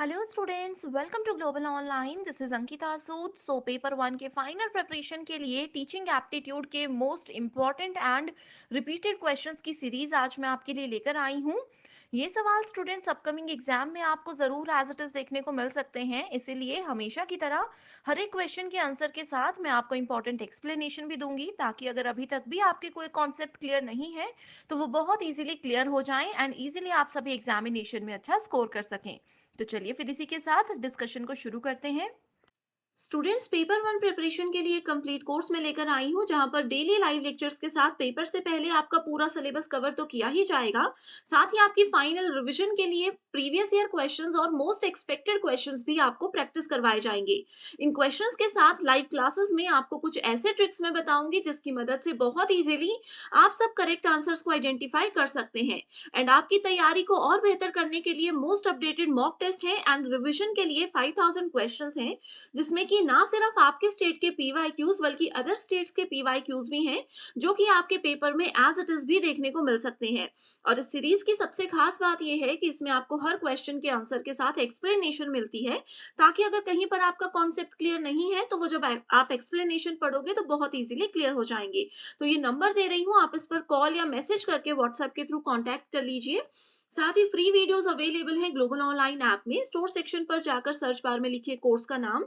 Hello students, welcome to global online. This is Ankita Sood. Paper one के final preparation के लिए teaching aptitude के most important and repeated questions की series आज मैं आपके लिए लेकर आई हूँ। ये सवाल स्टूडेंट्स अपकमिंग एग्जाम में आपको जरूर एज इट इज देखने को मिल सकते हैं, इसीलिए हमेशा की तरह हर एक क्वेश्चन के आंसर के साथ मैं आपको इंपॉर्टेंट एक्सप्लेनेशन भी दूंगी, ताकि अगर अभी तक भी आपके कोई कॉन्सेप्ट क्लियर नहीं है तो वो बहुत इजीली क्लियर हो जाएं एंड इजीली आप सभी एग्जामिनेशन में अच्छा स्कोर कर सकें। तो चलिए फिर इसी के साथ डिस्कशन को शुरू करते हैं। स्टूडेंट्स पेपर वन प्रिपरेशन के लिए कंप्लीट कोर्स में लेकर आई हूँ जहां पर डेली लाइव लेक्चर्स के साथ पेपर से पहले आपका पूरा सिलेबस कवर तो किया ही जाएगा। साथ ही आपकी फाइनल रिवीजन के लिए प्रीवियस ईयर क्वेश्चंस और मोस्ट एक्सपेक्टेड क्वेश्चंस भी आपको प्रैक्टिस करवाए जाएंगे। इन क्वेश्चंस के साथ लाइव क्लासेस में आपको कुछ ऐसे ट्रिक्स मैं बताऊंगी जिसकी मदद से बहुत इजीली आप सब करेक्ट आंसर्स को आइडेंटिफाई कर सकते हैं। एंड आपकी तैयारी को और बेहतर करने के लिए मोस्ट अपडेटेड मॉक टेस्ट है एंड रिविजन के लिए 5000 क्वेश्चंस हैं, जिसमें कि ना सिर्फ आपके स्टेट के पीवाईक्यूज बल्कि अदर स्टेट्स के पीवाईक्यूज भी हैं, जो कि आपके पेपर में एज इट इज भी देखने को मिल सकते हैं। और इस सीरीज की सबसे खास बात यह है कि इसमें आपको हर क्वेश्चन के आंसर के साथ एक्सप्लेनेशन मिलती है, ताकि अगर कहीं पर आपका कॉन्सेप्ट क्लियर नहीं है तो वो जब आप एक्सप्लेनेशन पढ़ोगे तो बहुत इजीली क्लियर हो जाएंगे। तो ये नंबर दे रही हूँ, आप इस पर कॉल या मैसेज करके व्हाट्सएप के थ्रू कॉन्टैक्ट कर लीजिए। साथ ही फ्री वीडियोस अवेलेबल हैं ग्लोबल ऑनलाइन ऐप में। स्टोर सेक्शन पर जाकर सर्च बार में लिखिए कोर्स का नाम।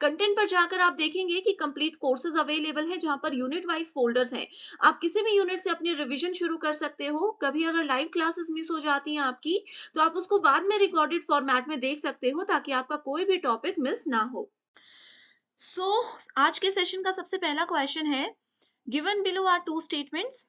कंटेंट पर जाकर आप देखेंगे कि कंप्लीट कोर्सेज अवेलेबल हैं, जहां पर यूनिट वाइज फोल्डर्स हैं। आप किसी भी यूनिट से अपनी रिवीजन शुरू कर सकते हो। कभी अगर लाइव क्लासेस मिस हो जाती हैं आपकी, तो आप उसको बाद में रिकॉर्डेड फॉर्मेट में देख सकते हो, ताकि आपका कोई भी टॉपिक मिस ना हो। सो आज के सेशन का सबसे पहला क्वेश्चन है, given below are two statements.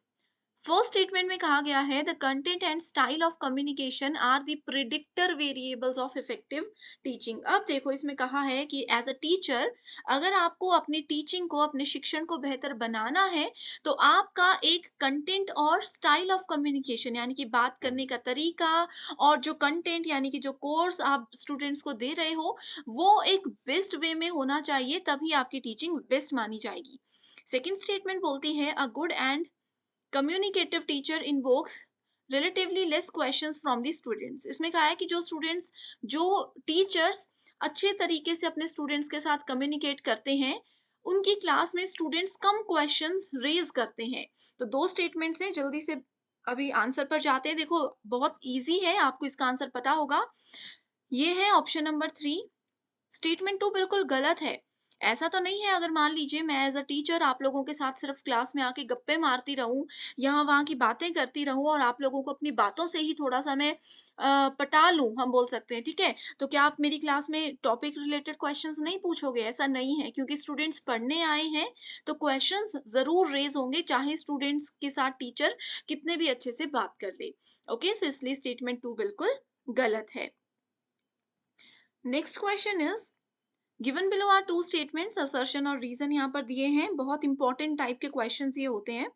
First statement में कहा गया है the content and style of communication are the predictor variables of effective teaching. अब देखो, इसमें कहा है कि एज अ टीचर अगर आपको अपनी टीचिंग को, अपने शिक्षण को बेहतर बनाना है, तो आपका एक कंटेंट और स्टाइल ऑफ कम्युनिकेशन यानी कि बात करने का तरीका, और जो कंटेंट यानी कि जो कोर्स आप स्टूडेंट्स को दे रहे हो, वो एक बेस्ट वे में होना चाहिए, तभी आपकी टीचिंग बेस्ट मानी जाएगी। सेकेंड स्टेटमेंट बोलती है a good and communicative teacher invokes relatively less questions from the students. इसमें कहा है कि जो टीचर्स अच्छे तरीके से अपने स्टूडेंट्स के साथ कम्युनिकेट करते हैं, उनकी क्लास में स्टूडेंट्स कम क्वेश्चंस रेज करते हैं। तो दो स्टेटमेंट्स हैं, जल्दी से अभी आंसर पर जाते हैं। देखो, बहुत इजी है, आपको इसका आंसर पता होगा। ये है option number three. Statement two बिल्कुल गलत है। ऐसा तो नहीं है, अगर मान लीजिए मैं एज अ टीचर आप लोगों के साथ सिर्फ क्लास में आके गप्पे मारती रहूं, यहाँ वहाँ की बातें करती रहूं, और आप लोगों को अपनी बातों से ही थोड़ा सा मैं पटा लूं, हम बोल सकते हैं, ठीक है। तो क्या आप मेरी क्लास में टॉपिक रिलेटेड क्वेश्चंस नहीं पूछोगे? ऐसा नहीं है, क्योंकि स्टूडेंट्स पढ़ने आए हैं, तो क्वेश्चंस जरूर रेज होंगे, चाहे स्टूडेंट्स के साथ टीचर कितने भी अच्छे से बात कर ले। ओके, सो इसलिए स्टेटमेंट टू बिल्कुल गलत है। Next question is, given below are two statements, assertion और रीजन यहाँ पर दिए हैं। बहुत इंपॉर्टेंट टाइप के क्वेश्चंस ये होते हैं।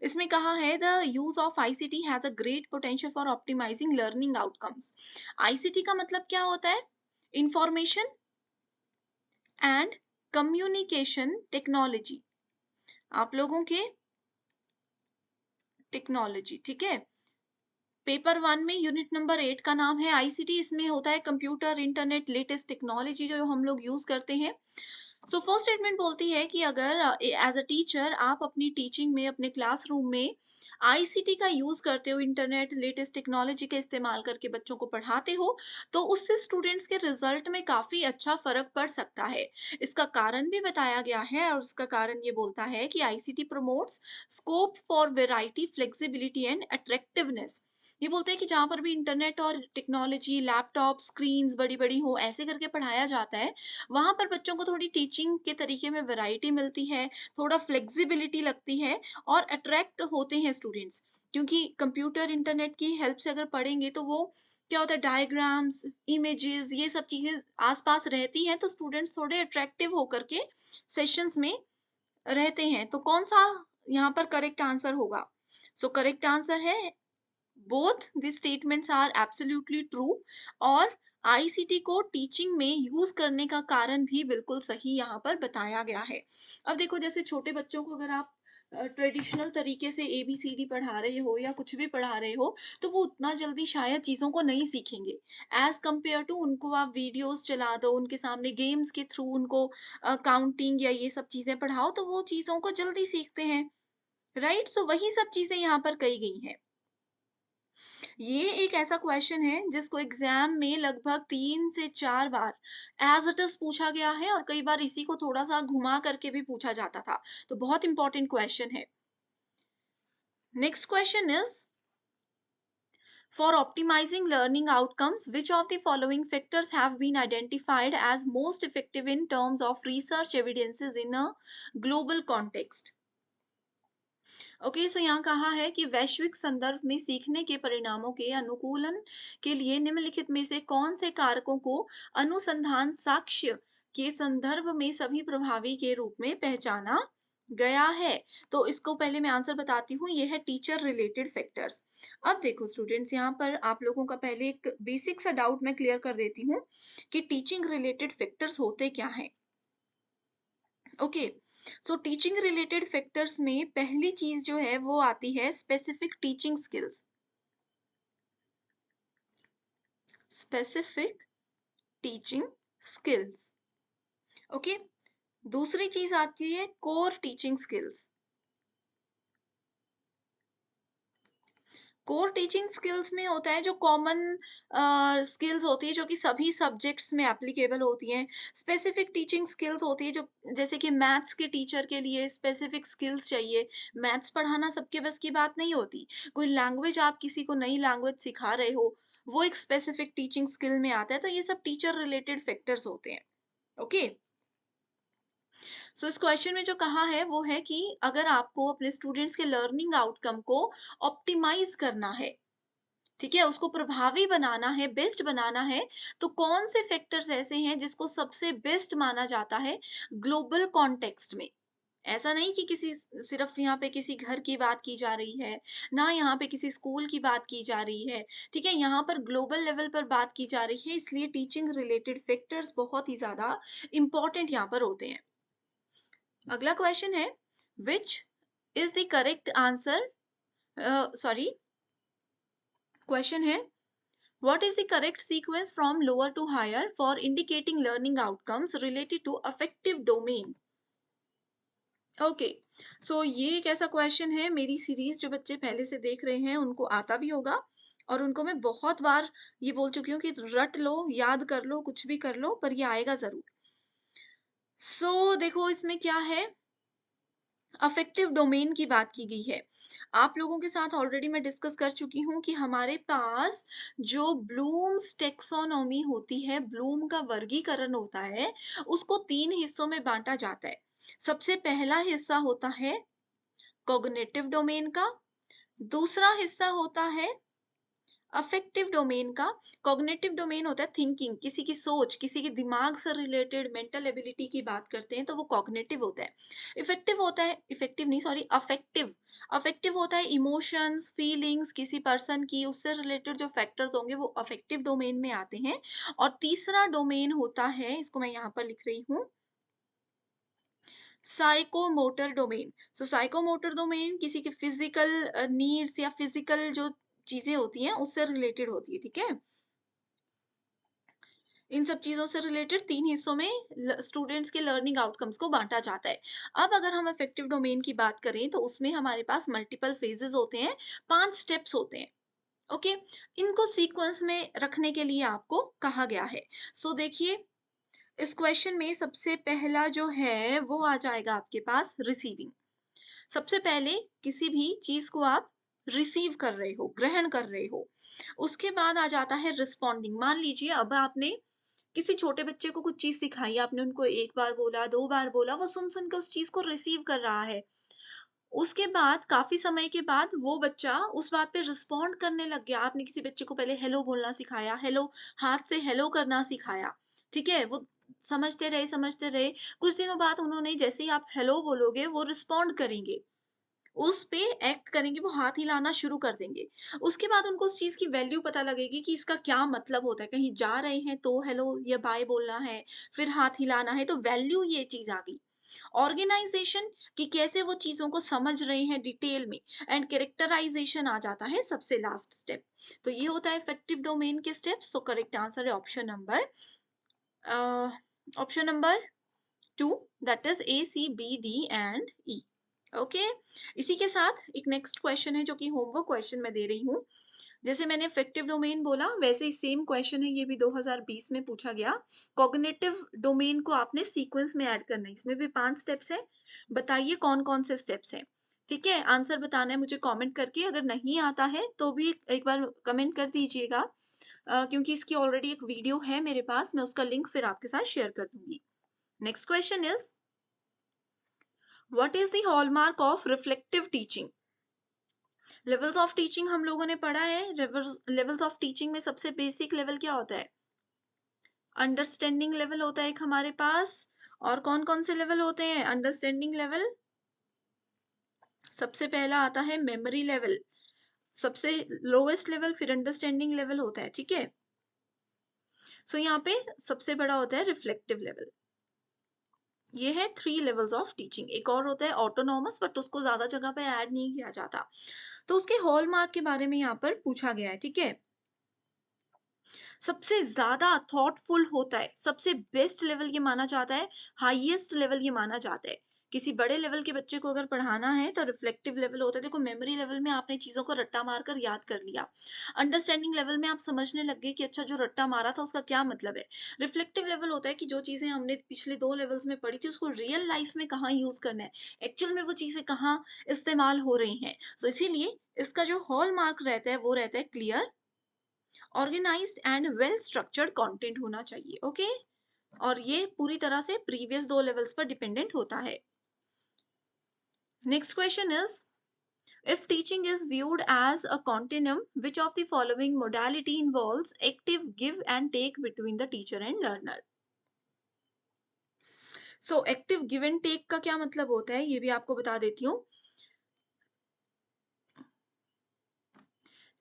इसमें कहा है the use of ICT has a great potential for optimising learning outcomes. ICT का मतलब क्या होता है? Information and communication technology. आप लोगों के टेक्नोलॉजी, ठीक है। पेपर वन में यूनिट नंबर 8 का नाम है आईसीटी। इसमें होता है कंप्यूटर, इंटरनेट, लेटेस्ट टेक्नोलॉजी जो हम लोग यूज करते हैं। सो फर्स्ट स्टेटमेंट बोलती है कि अगर एज अ टीचर आप अपनी टीचिंग में, अपने क्लासरूम में आईसीटी का यूज करते हो, इंटरनेट, लेटेस्ट टेक्नोलॉजी का इस्तेमाल करके बच्चों को पढ़ाते हो, तो उससे स्टूडेंट्स के रिजल्ट में काफी अच्छा फर्क पड़ सकता है। इसका कारण भी बताया गया है, और उसका कारण ये बोलता है कि ICT promotes scope for variety, flexibility and attractiveness. ये बोलते हैं कि जहाँ पर भी इंटरनेट और टेक्नोलॉजी, लैपटॉप स्क्रीन्स बड़ी बड़ी हो, ऐसे करके पढ़ाया जाता है, वहाँ पर बच्चों को थोड़ी टीचिंग के तरीके में वैरायटी मिलती है, थोड़ा फ्लेक्सिबिलिटी लगती है, और अट्रैक्ट होते हैं स्टूडेंट्स। क्योंकि कंप्यूटर, इंटरनेट की हेल्प से अगर पढ़ेंगे तो वो क्या होता है, डायग्राम्स, इमेजेस, ये सब चीजें आसपास रहती हैं, तो स्टूडेंट्स थोड़े अट्रैक्टिव होकर के सेशंस में रहते हैं। तो कौन सा यहाँ पर करेक्ट आंसर होगा? सो करेक्ट आंसर है both the statements are absolutely true, और आईसीटी को टीचिंग में यूज करने का कारण भी बिल्कुल सही यहाँ पर बताया गया है। अब देखो, जैसे छोटे बच्चों को अगर आप ट्रेडिशनल तरीके से एबीसीडी पढ़ा रहे हो या कुछ भी पढ़ा रहे हो, तो वो उतना जल्दी शायद चीज़ों को नहीं सीखेंगे। एज़ कम्पेयर टू उनको आप वीडियोज़ चला दो, उनके सामने गेम्स के थ्रू उनको काउंटिंग या ये सब चीज़ें पढ़ाओ, तो वो चीज़ों को जल्दी सीखते हैं, राइट? सो वही सब चीज़ें यहाँ पर कही गई हैं। ये एक ऐसा क्वेश्चन है जिसको एग्जाम में लगभग 3 से 4 बार एज़ इट इज़ पूछा गया है और कई बार इसी को थोड़ा-सा घुमा करके भी पूछा जाता था। तो बहुत इंपॉर्टेंट क्वेश्चन है। Next question is for optimizing learning outcomes, which of the following factors have been identified as most effective in terms of research evidences in a global context? Okay, so यहाँ कहा है कि वैश्विक संदर्भ में सीखने के परिणामों के अनुकूलन के लिए निम्नलिखित में से कौन से कारकों को अनुसंधान साक्ष्य के संदर्भ में सभी प्रभावी के रूप में पहचाना गया है। तो इसको पहले मैं आंसर बताती हूँ, ये है टीचर रिलेटेड फैक्टर्स। अब देखो स्टूडेंट्स, यहाँ पर आप लोगों का पहले एक बेसिक सा डाउट मैं क्लियर कर देती हूँ कि टीचिंग रिलेटेड फैक्टर्स होते क्या हैं। Okay, so teaching related factors में पहली चीज जो है वो आती है specific teaching skills. Specific teaching skills. Okay, दूसरी चीज आती है core teaching skills. Core teaching skills में होता है जो कॉमन स्किल्स होती है जो कि सभी सब्जेक्ट्स में एप्लीकेबल होती हैं। स्पेसिफिक टीचिंग स्किल्स होती है जो जैसे कि मैथ्स के टीचर के लिए स्पेसिफिक स्किल्स चाहिए। मैथ्स पढ़ाना सबके बस की बात नहीं होती। कोई लैंग्वेज, आप किसी को नई लैंग्वेज सिखा रहे हो, वो एक स्पेसिफिक टीचिंग स्किल में आता है। तो ये सब टीचर रिलेटेड फैक्टर्स होते हैं। ओके, सो इस क्वेश्चन में जो कहा है वो है कि अगर आपको अपने स्टूडेंट्स के लर्निंग आउटकम को ऑप्टिमाइज करना है, ठीक है, उसको प्रभावी बनाना है, बेस्ट बनाना है, तो कौन से फैक्टर्स ऐसे हैं जिसको सबसे बेस्ट माना जाता है ग्लोबल कॉन्टेक्स्ट में। ऐसा नहीं कि किसी सिर्फ यहाँ पे किसी घर की बात की जा रही है, ना यहाँ पे किसी स्कूल की बात की जा रही है, ठीक है, यहाँ पर ग्लोबल लेवल पर बात की जा रही है, इसलिए टीचिंग रिलेटेड फैक्टर्स बहुत ही ज्यादा इंपॉर्टेंट यहाँ पर होते हैं। अगला क्वेश्चन है, which is the correct answer, sorry, question है, what is the correct sequence from lower to higher for indicating learning outcomes related to affective domain? Okay, so ये एक ऐसा क्वेश्चन है, मेरी सीरीज जो बच्चे पहले से देख रहे हैं उनको आता भी होगा और उनको मैं बहुत बार ये बोल चुकी हूँ कि रट लो, याद कर लो, कुछ भी कर लो, पर ये आएगा जरूर। देखो इसमें क्या है, अफेक्टिव डोमेन की बात की गई है। आप लोगों के साथ ऑलरेडी मैं डिस्कस कर चुकी हूँ कि हमारे पास जो ब्लूम्स टेक्सोनोमी होती है, ब्लूम का वर्गीकरण होता है, उसको 3 हिस्सों में बाँटा जाता है। सबसे पहला हिस्सा होता है कॉग्निटिव डोमेन का, दूसरा हिस्सा होता है अफेक्टिव डोमेन का। कॉग्निटिव डोमेन होता है थिंकिंग, किसी की सोच, किसी के दिमाग से रिलेटेड मेंटल एबिलिटी की बात करते हैं तो वो कॉग्निटिव होता है। इफेक्टिव होता है, इफेक्टिव नहीं सॉरी, अफेक्टिव। अफेक्टिव होता है इमोशंस, फीलिंग्स, किसी पर्सन की, उससे रिलेटेड जो फैक्टर्स होंगे वो अफेक्टिव डोमेन में आते हैं। और तीसरा डोमेन होता है, इसको मैं यहाँ पर लिख रही हूँ, साइकोमोटर डोमेन। साइकोमोटर डोमेन किसी के फिजिकल नीड्स या फिजिकल जो चीजें होती हैं उससे रिलेटेड होती है, ठीक है। इन सब चीजों से रिलेटेड 3 हिस्सों में स्टूडेंट्स के लर्निंग आउटकम्स को बांटा जाता है। अब अगर हम इफेक्टिव डोमेन की बात करें तो उसमें हमारे पास मल्टीपल फेजेस होते हैं, 5 स्टेप्स होते हैं। ओके, इनको सीक्वेंस में रखने के लिए आपको कहा गया है। देखिए, इस क्वेश्चन में सबसे पहला जो है वो आ जाएगा आपके पास रिसीविंग। सबसे पहले किसी भी चीज को आप रिसीव कर रहे हो, ग्रहण कर रहे हो। उसके बाद आ जाता है रिस्पॉन्डिंग। मान लीजिए अब आपने किसी छोटे बच्चे को कुछ चीज सिखाई, आपने उनको 1 बार बोला, 2 बार बोला, वो सुन-सुन के उस चीज को रिसीव कर रहा है। उसके बाद काफ़ी समय के बाद वो बच्चा उस बात पे रिस्पॉन्ड करने लग गया। आपने किसी बच्चे को पहले हेलो बोलना सिखाया, हेलो, हाथ से हेलो करना सिखाया, ठीक है? वो समझते रहे, समझते रहे। कुछ दिनों बाद उन्होंने, जैसे ही आप हेलो बोलोगे, वो रिस्पॉन्ड करेंगे। उस पे एक्ट करेंगे, वो हाथ हिलाना शुरू कर देंगे। उसके बाद उनको उस चीज़ की वैल्यू पता लगेगी कि इसका क्या मतलब होता है। कहीं जा रहे हैं तो हेलो या बाय बोलना है, फिर हाथ हिलाना है, तो वैल्यू ये चीज़ आ गई। ऑर्गेनाइजेशन कि कैसे वो चीज़ों को समझ रहे हैं डिटेल में, एंड कैरेक्टराइजेशन आ जाता है सबसे लास्ट स्टेप। तो ये होता है इफेक्टिव डोमेन के स्टेप्स। सो करेक्ट आंसर है option number 2, that is A C B D and E. Okay, इसी के साथ एक नेक्स्ट क्वेश्चन है जो कि होमवर्क क्वेश्चन मैं दे रही हूँ। जैसे मैंने इफेक्टिव डोमेन बोला वैसे ही सेम क्वेश्चन है, ये भी 2020 में पूछा गया। कॉग्निटिव डोमेन को आपने सीक्वेंस में ऐड करना है, इसमें भी 5 स्टेप्स हैं। बताइए कौन कौन से स्टेप्स हैं। ठीक है, आंसर बताना है मुझे कमेंट करके। अगर नहीं आता है तो भी एक बार कमेंट कर दीजिएगा, क्योंकि इसकी ऑलरेडी एक वीडियो है मेरे पास, मैं उसका लिंक फिर आपके साथ शेयर कर दूंगी। Next question is, what is the hallmark of reflective teaching. Levels of teaching हम लोगों ने पढ़ा है। लेवल्स ऑफ टीचिंग में सबसे बेसिक लेवल क्या होता है? अंडरस्टैंडिंग लेवल होता है एक हमारे पास। और कौन कौन से लेवल होते हैं? अंडरस्टैंडिंग लेवल, सबसे पहला आता है मेमोरी लेवल, सबसे लोएस्ट लेवल फिर अंडरस्टैंडिंग लेवल होता है। ठीक है, सो यहाँ पे सबसे बड़ा होता है रिफ्लेक्टिव लेवल। ये है 3 लेवल्स ऑफ टीचिंग। एक और होता है ऑटोनॉमस, बट उसको ज्यादा जगह पे ऐड नहीं किया जाता। तो उसके हॉलमार्क के बारे में यहाँ पर पूछा गया है। ठीक है, सबसे ज्यादा थॉटफुल होता है, सबसे बेस्ट लेवल ये माना जाता है, हाईएस्ट लेवल ये माना जाता है। किसी बड़े लेवल के बच्चे को अगर पढ़ाना है तो रिफ्लेक्टिव लेवल होता है। देखो, मेमोरी लेवल में आपने चीजों को रट्टा मारकर याद कर लिया। अंडरस्टैंडिंग लेवल में आप समझने लग गए कि अच्छा जो रट्टा मारा था उसका क्या मतलब है। रिफ्लेक्टिव लेवल होता है कि जो चीजें हमने पिछले 2 लेवल्स में पढ़ी थी उसको रियल लाइफ में कहाँ यूज करना है, एक्चुअल में वो चीजें कहाँ इस्तेमाल हो रही हैं। सो इसीलिए इसका जो हॉल मार्क रहता है वो रहता है clear, organised and well structured content होना चाहिए। ओके, और ये पूरी तरह से प्रीवियस 2 लेवल्स पर डिपेंडेंट होता है। Next question is, if teaching is viewed as a continuum, which of the following modality involves active give and take between the teacher and learner? So active give and take का क्या मतलब होता है ये भी आपको बता देती हूँ।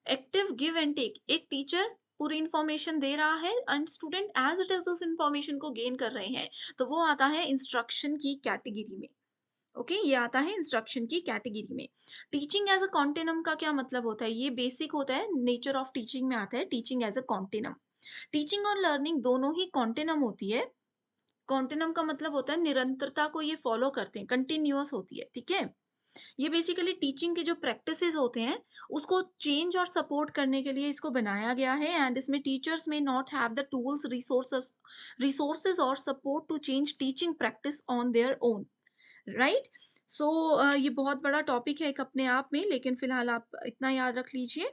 एक्टिव गिव एंड टेक, एक टीचर पूरी इंफॉर्मेशन दे रहा है and student as it is उस इंफॉर्मेशन को गेन कर रहे हैं, तो वो आता है इंस्ट्रक्शन की कैटेगरी में। ओके, ये आता है इंस्ट्रक्शन की कैटेगरी में। टीचिंग एज अ कॉन्टिनम का क्या मतलब होता है? ये बेसिक होता है, नेचर ऑफ टीचिंग में आता है teaching as a continuum. Teaching और लर्निंग दोनों ही कॉन्टिनम होती है। कॉन्टिनम का मतलब होता है निरंतरता को ये फॉलो करते हैं, कंटिन्यूअस होती है। ठीक है, ये बेसिकली टीचिंग के जो प्रैक्टिसेस होते हैं उसको चेंज और सपोर्ट करने के लिए इसको बनाया गया है, एंड इसमें teachers may not have the tools, resources और support to change teaching practice on their own. Right, so ये बहुत बड़ा टॉपिक है एक अपने आप में, लेकिन फिलहाल आप इतना याद रख लीजिए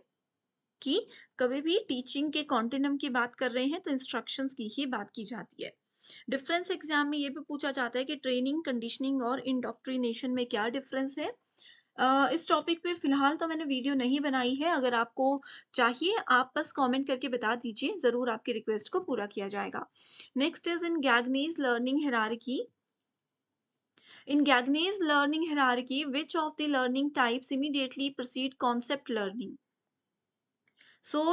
कि कभी भी टीचिंग के कॉन्टिनम की बात कर रहे हैं तो इंस्ट्रक्शंस की ही बात की जाती है। डिफरेंस एग्जाम में ये भी पूछा जाता है कि ट्रेनिंग, कंडीशनिंग और इंडोक्ट्रिनेशन में क्या डिफरेंस है। इस टॉपिक पे फिलहाल तो मैंने वीडियो नहीं बनाई है, अगर आपको चाहिए आप बस कमेंट करके बता दीजिए, जरूर आपकी रिक्वेस्ट को पूरा किया जाएगा। Next is in Gagne's learning hierarchy. In Gagne's learning hierarchy, which of the learning types immediately precede concept learning?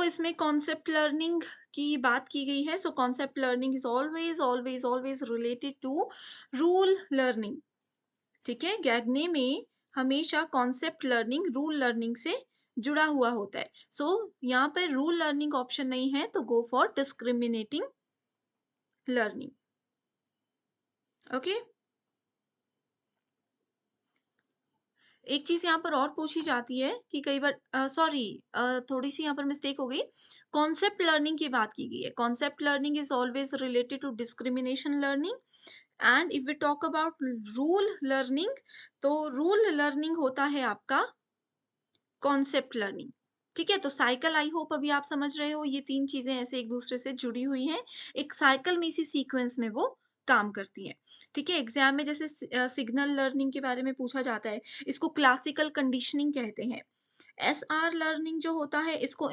इसमें concept learning की बात की गई है। Concept learning is always related to rule learning. ठीक है, गैगने में हमेशा concept learning rule learning से जुड़ा हुआ होता है। यहाँ पर rule learning ऑप्शन नहीं है, तो go for discriminating learning. Okay, एक चीज यहाँ पर और पूछी जाती है कि कई बार सॉरी, थोड़ी सी यहाँ पर मिस्टेक हो गई। कॉन्सेप्ट लर्निंग की बात की गई है। Concept learning is always related to discrimination learning, and if we talk about rule learning, तो रूल लर्निंग होता है आपका कॉन्सेप्ट लर्निंग। ठीक है, तो साइकिल आई होप अभी आप समझ रहे हो, ये 3 चीजें ऐसे एक दूसरे से जुड़ी हुई हैं, एक साइकिल में, इसी सीक्वेंस में वो काम करती हैं। ठीक है, एग्जाम में जैसे सिग्नल लर्निंग के बारे में पूछा जाता है, इसको क्लासिकल कंडीशनिंग कहते हैं। एसआर लर्निंग जो होता है इसको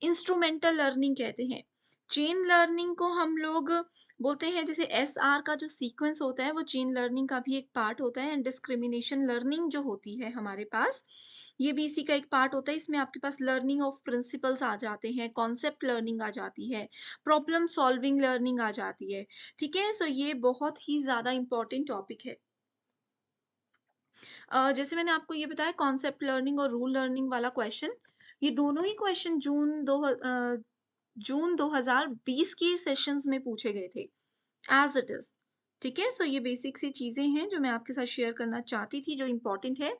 इंस्ट्रूमेंटल लर्निंग कहते हैं। चेन लर्निंग को हम लोग बोलते हैं, जैसे एसआर का जो सीक्वेंस होता है वो चेन लर्निंग का भी एक पार्ट होता है, एंड डिस्क्रिमिनेशन लर्निंग जो होती है हमारे पास ये भी इसी का एक पार्ट होता है। इसमें आपके पास लर्निंग ऑफ प्रिंसिपल्स आ जाते हैं, कॉन्सेप्ट लर्निंग आ जाती है, प्रॉब्लम सॉल्विंग लर्निंग आ जाती है। ठीक है? सो ये बहुत ही ज़्यादा इम्पोर्टेंट टॉपिक है। जैसे मैंने आपको ये बताया कॉन्सेप्ट लर्निंग और रूल लर्निंग वाला क्वेश्चन, ये दोनों ही क्वेश्चन जून 2020 की सेशंस में पूछे गए थे, एज़ इट इज़। ठीक है? सो ये बेसिक सी चीज़ें हैं जो मैं आपके साथ शेयर करना चाहती थी, जो इम्पोर्टेंट है।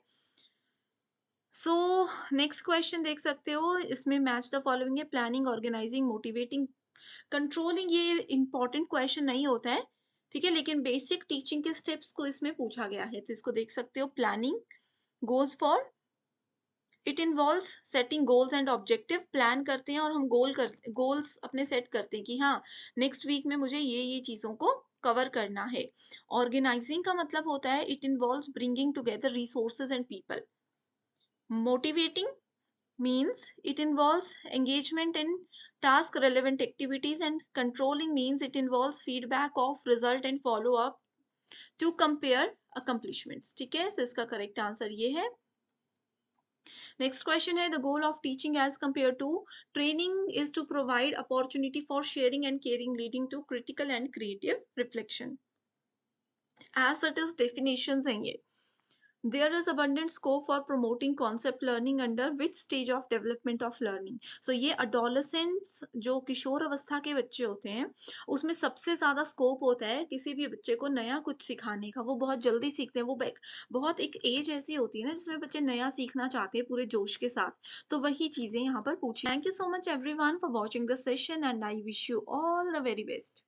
सो नेक्स्ट क्वेश्चन देख सकते हो, इसमें मैच द फॉलोइंग है, प्लानिंग, ऑर्गेनाइजिंग, मोटिवेटिंग, कंट्रोलिंग। ये इम्पोर्टेंट क्वेश्चन नहीं होता है, ठीक है, लेकिन बेसिक टीचिंग के स्टेप्स को इसमें पूछा गया है, तो इसको देख सकते हो। Planning goes for, it involves setting goals and objective. Plan करते हैं और हम गोल्स अपने सेट करते हैं कि हाँ, नेक्स्ट वीक में मुझे ये चीज़ों को कवर करना है। ऑर्गेनाइजिंग का मतलब होता है it involves bringing together resources and people. Motivating means it involves engagement in task relevant activities, and controlling means it involves feedback of result and follow up to compare accomplishments। ठीक है, so इसका correct answer ये है। Next question है, the goal of teaching as compare to training is to provide opportunity for sharing and caring leading to critical and creative reflection. As it is definitions हैं ये। There is abundant scope for promoting concept learning under which stage of development of learning? So ये adolescents जो किशोर अवस्था के बच्चे होते हैं, उसमें सबसे ज़्यादा स्कोप होता है किसी भी बच्चे को नया कुछ सिखाने का। वो बहुत जल्दी सीखते हैं। वो बहुत एक एज ऐसी होती है ना जिसमें बच्चे नया सीखना चाहते हैं पूरे जोश के साथ। तो वही चीज़ें यहाँ पर पूछी। Thank you so much everyone for watching the session and I wish you all the very best.